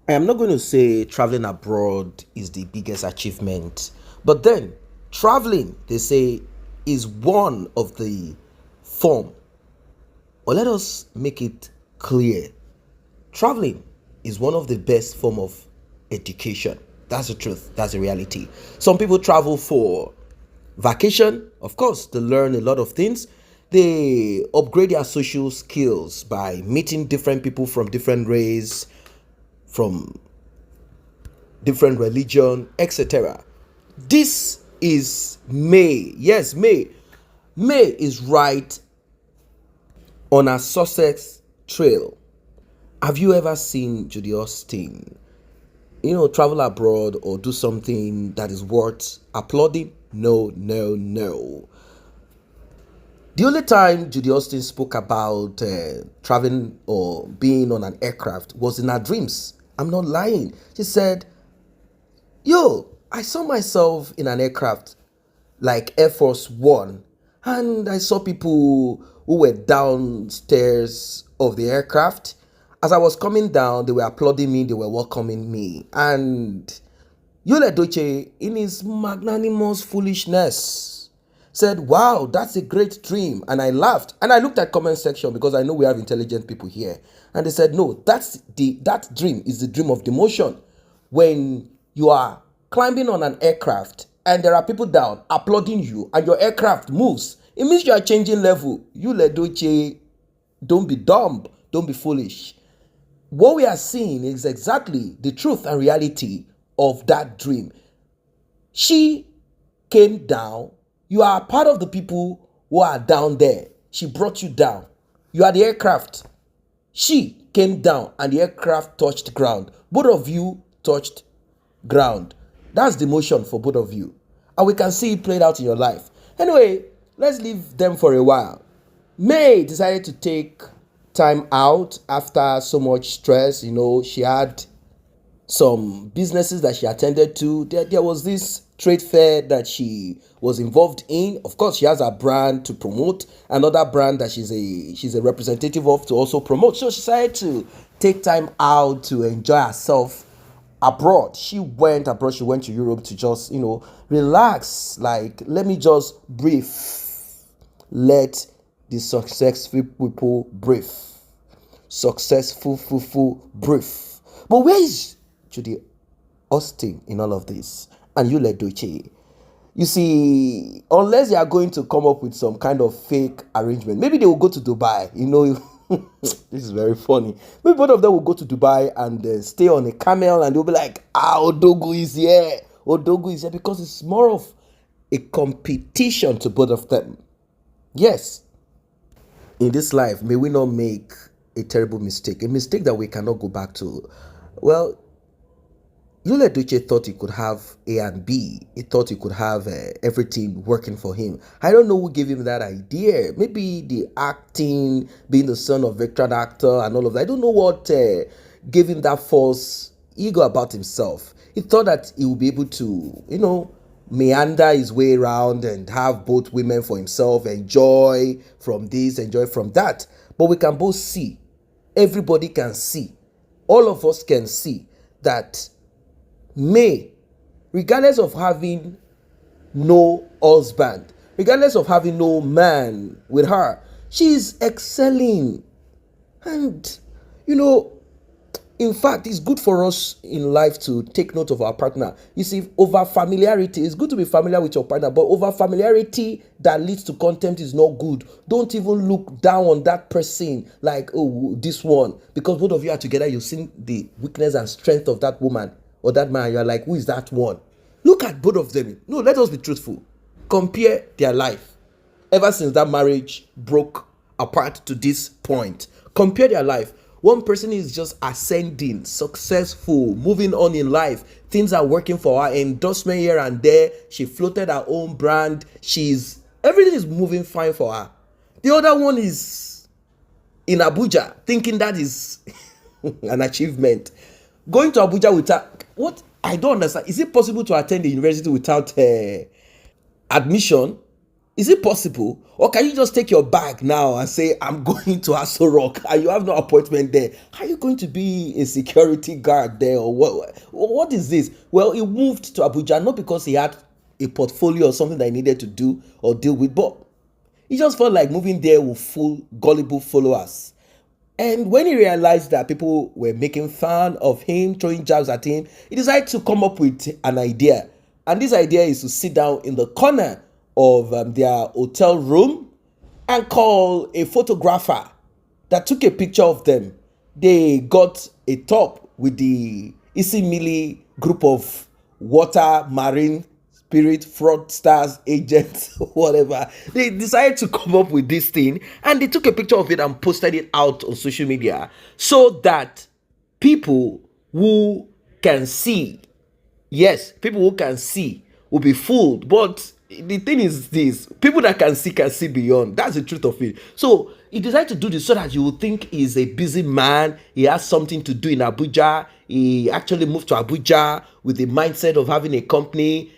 I am not going to say traveling abroad is the biggest achievement, but then traveling, they say, is one of the form, or let us make it clear. Traveling is one of the best form of education. That's the truth. That's the reality. Some people travel for vacation, of course, to learn a lot of things. They upgrade their social skills by meeting different people from different race, from different religion, etc. This is May. Yes, May. May is right on a Sussex trail. Have you ever seen Judy Austin, travel abroad or do something that is worth applauding? No, no, no. The only time Judy Austin spoke about traveling or being on an aircraft was in her dreams. I'm not lying. She said, yo, I saw myself in an aircraft like Air Force One, and I saw people who were downstairs of the aircraft. As I was coming down, they were applauding me, they were welcoming me. And Edochie, in his magnanimous foolishness, said, wow, that's a great dream. And I laughed. And I looked at comment section because I know we have intelligent people here. And they said, no, that dream is the dream of demotion. When you are climbing on an aircraft and there are people down applauding you and your aircraft moves, it means you are changing level. Edochie, don't be dumb. Don't be foolish. What we are seeing is exactly the truth and reality of that dream. She came down. You are part of the people who are down there. She brought you down. You are the aircraft. She came down and the aircraft touched ground. Both of you touched ground. That's the motion for both of you. And we can see it played out in your life. Anyway, let's leave them for a while. May decided to take time out after so much stress. She had some businesses that she attended to. There was this trade fair that she was involved in. Of course, she has a brand to promote, another brand that she's a representative of to also promote. So she decided to take time out to enjoy herself abroad. She went abroad. She went to Europe to just relax. Like, let me just breathe. Let the successful people breathe. Successful fufu breathe. But where is Judy Austin in all of this? And you Edochie. You see, unless they are going to come up with some kind of fake arrangement, maybe they will go to Dubai. This is very funny. Maybe both of them will go to Dubai and stay on a camel, and they'll be like, Odogu is here. Odogu is here, because it's more of a competition to both of them. Yes, in this life, may we not make a terrible mistake, a mistake that we cannot go back to. Well, Edochie thought he could have A and B. He thought he could have everything working for him. I don't know who gave him that idea. Maybe the acting, being the son of veteran actor and all of that. I don't know what gave him that false ego about himself. He thought that he would be able to, meander his way around and have both women for himself, enjoy from this, enjoy from that. But we can both see, everybody can see, all of us can see that May, regardless of having no husband, regardless of having no man with her, she's excelling. And, in fact, it's good for us in life to take note of our partner. You see, over familiarity, it's good to be familiar with your partner, but over familiarity that leads to contempt is not good. Don't even look down on that person like, oh, this one. Because both of you are together, you've seen the weakness and strength of that woman or that man. You're like, who is that one? Look at both of them. No, let us be truthful. Compare their life. Ever since that marriage broke apart to this point, compare their life. One person is just ascending, successful, moving on in life. Things are working for her. Endorsement here and there. She floated her own brand. Everything is moving fine for her. The other one is in Abuja, thinking that is an achievement. Going to Abuja without, what? I don't understand. Is it possible to attend the university without admission? Is it possible? Or can you just take your bag now and say, I'm going to Aso Rock and you have no appointment there? Are you going to be a security guard there or what is this? Well, he moved to Abuja not because he had a portfolio or something that he needed to do or deal with, but he just felt like moving there would fool gullible followers. And when he realized that people were making fun of him, throwing jabs at him, he decided to come up with an idea. And this idea is to sit down in the corner of their hotel room and call a photographer that took a picture of them. They got a top with the Isimili group of water, marine, spirit, fraudsters, agents, whatever. They decided to come up with this thing and they took a picture of it and posted it out on social media so that people who can see, yes, people who can see will be fooled. But the thing is this, people that can see beyond. That's the truth of it. So he decided to do this so that you will think he's a busy man. He has something to do in Abuja. He actually moved to Abuja with the mindset of having a company.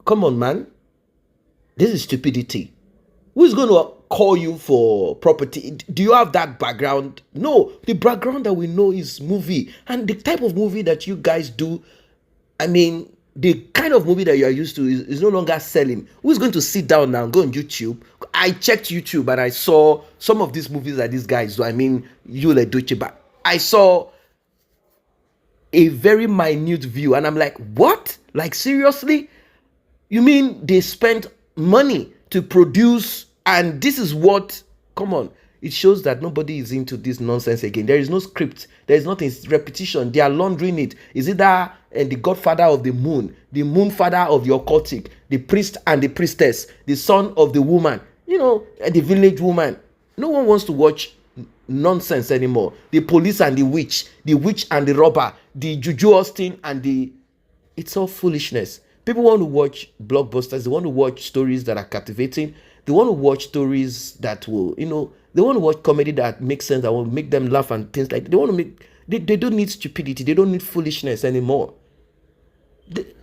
Come on, man. This is stupidity. Who is going to call you for property? Do you have that background? No. The background that we know is movie. And the type of movie that you guys do, I mean, the kind of movie that you are used to is no longer selling. Who's going to sit down now and go on YouTube? I checked YouTube and I saw some of these movies that these guys do. I mean, you Edochie, but I saw a very minute view and I'm like, what? Like, seriously? You mean they spent money to produce and this is what, come on, it shows that nobody is into this nonsense again. There is no script. There is nothing. It's repetition. They are laundering it. Is it that and the godfather of the moon father of the occultic, the priest and the priestess, the son of the woman, the village woman. No one wants to watch nonsense anymore. The police and the witch and the robber, the Juju Austin and the... It's all foolishness. People want to watch blockbusters. They want to watch stories that are captivating. They want to watch stories that will, they want to watch comedy that makes sense, that will make them laugh and things like that. They want to make, they don't need stupidity. They don't need foolishness anymore.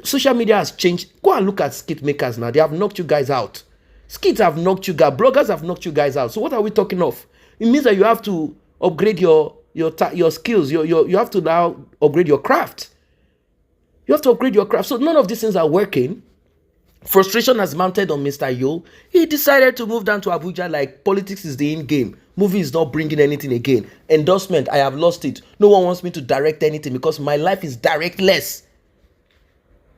Social media has changed. Go and look at skit makers now. They have knocked you guys out. Skits have knocked you guys. Bloggers have knocked you guys out. So what are we talking of? It means that you have to upgrade your skills. You have to now upgrade your craft. You have to upgrade your craft. So none of these things are working. Frustration has mounted on Mr. Yo. He decided to move down to Abuja like politics is the in game. Movie is not bringing anything again. Endorsement, I have lost it. No one wants me to direct anything because my life is directless.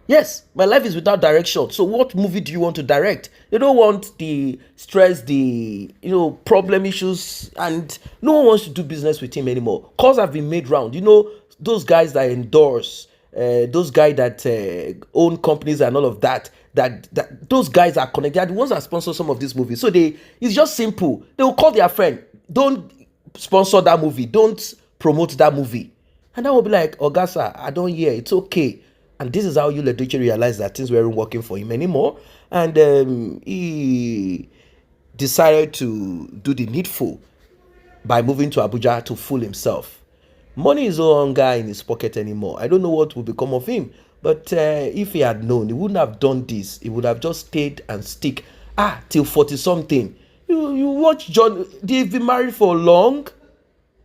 Yes, my life is without direction. So what movie do you want to direct? They don't want the stress, the problem issues, and no one wants to do business with him anymore. Calls have been made round. Those guys that endorse, those guys that own companies and all of that those guys are connected. They are the ones that sponsor some of these movies. So it's just simple. They will call their friend, don't sponsor that movie, don't promote that movie. And that will be like, Ogasa, I don't hear, it's okay. And this is how Edochie realized that things weren't working for him anymore. And he decided to do the needful by moving to Abuja to fool himself. Money is no longer in his pocket anymore. I don't know what will become of him. But if he had known, he wouldn't have done this. He would have just stayed and stick till 40-something. You watch John, they've been married for long,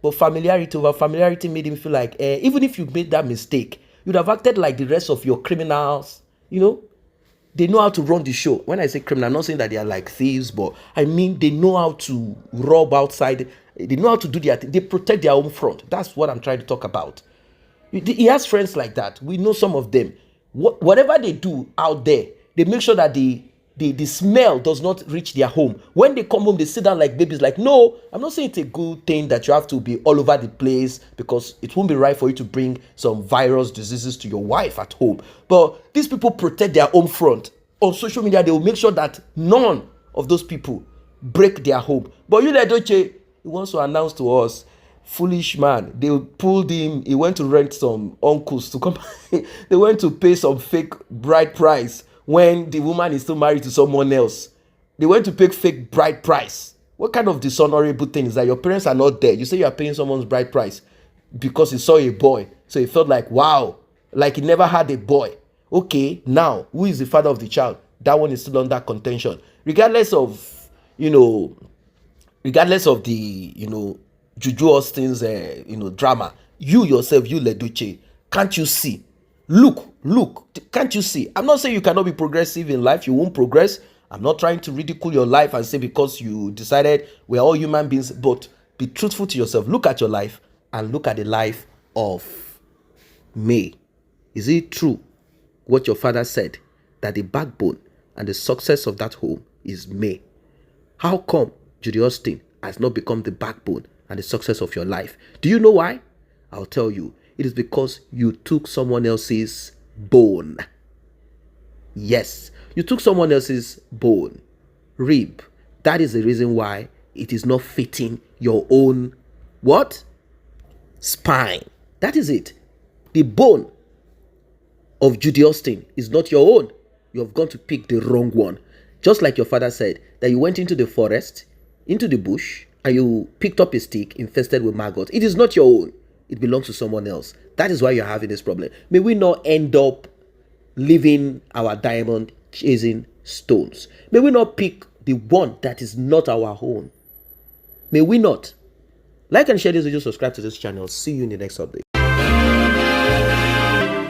but familiarity made him feel like, even if you made that mistake, you'd have acted like the rest of your criminals. They know how to run the show. When I say criminal, I'm not saying that they are like thieves, but I mean they know how to rob outside. They know how to do their thing. They protect their own front. That's what I'm trying to talk about. He has friends like that. We know some of them. Whatever they do out there, they make sure that the smell does not reach their home. When they come home, they sit down like babies. Like, no, I'm not saying it's a good thing that you have to be all over the place because it won't be right for you to bring some virus diseases to your wife at home. But these people protect their home front. On social media, they will make sure that none of those people break their home. But Edochie, he wants to announce to us, foolish man, they pulled him. He went to rent some uncles to come. They went to pay some fake bride price when the woman is still married to someone else. They went to pay fake bride price. What kind of dishonorable thing is that? Your parents are not there. You say you are paying someone's bride price because he saw a boy. So he felt like, wow, like he never had a boy. Okay, now, who is the father of the child? that one is still under contention. Regardless of, regardless of the, Juju Austin's, drama, you yourself, you Edochie, can't you see? Look, can't you see? I'm not saying you cannot be progressive in life. You won't progress. I'm not trying to ridicule your life and say because you decided we're all human beings, but be truthful to yourself. Look at your life and look at the life of May. Is it true what your father said, that the backbone and the success of that home is May? How come Judy Austin has not become the backbone and the success of your life? Do you know why? I'll tell you. It is because you took someone else's bone. Yes, you took someone else's bone, rib. That is the reason why it is not fitting your own what? Spine. That is it. The bone of Judy Austin is not your own. You have gone to pick the wrong one. Just like your father said, that you went into the forest, into the bush, and you picked up a stick infested with maggots. It is not your own. It belongs to someone else. That is why you're having this problem. May we not end up leaving our diamond chasing stones. May we not pick the one that is not our own. May we not. Like and share this video, subscribe to this channel. See you in the next update.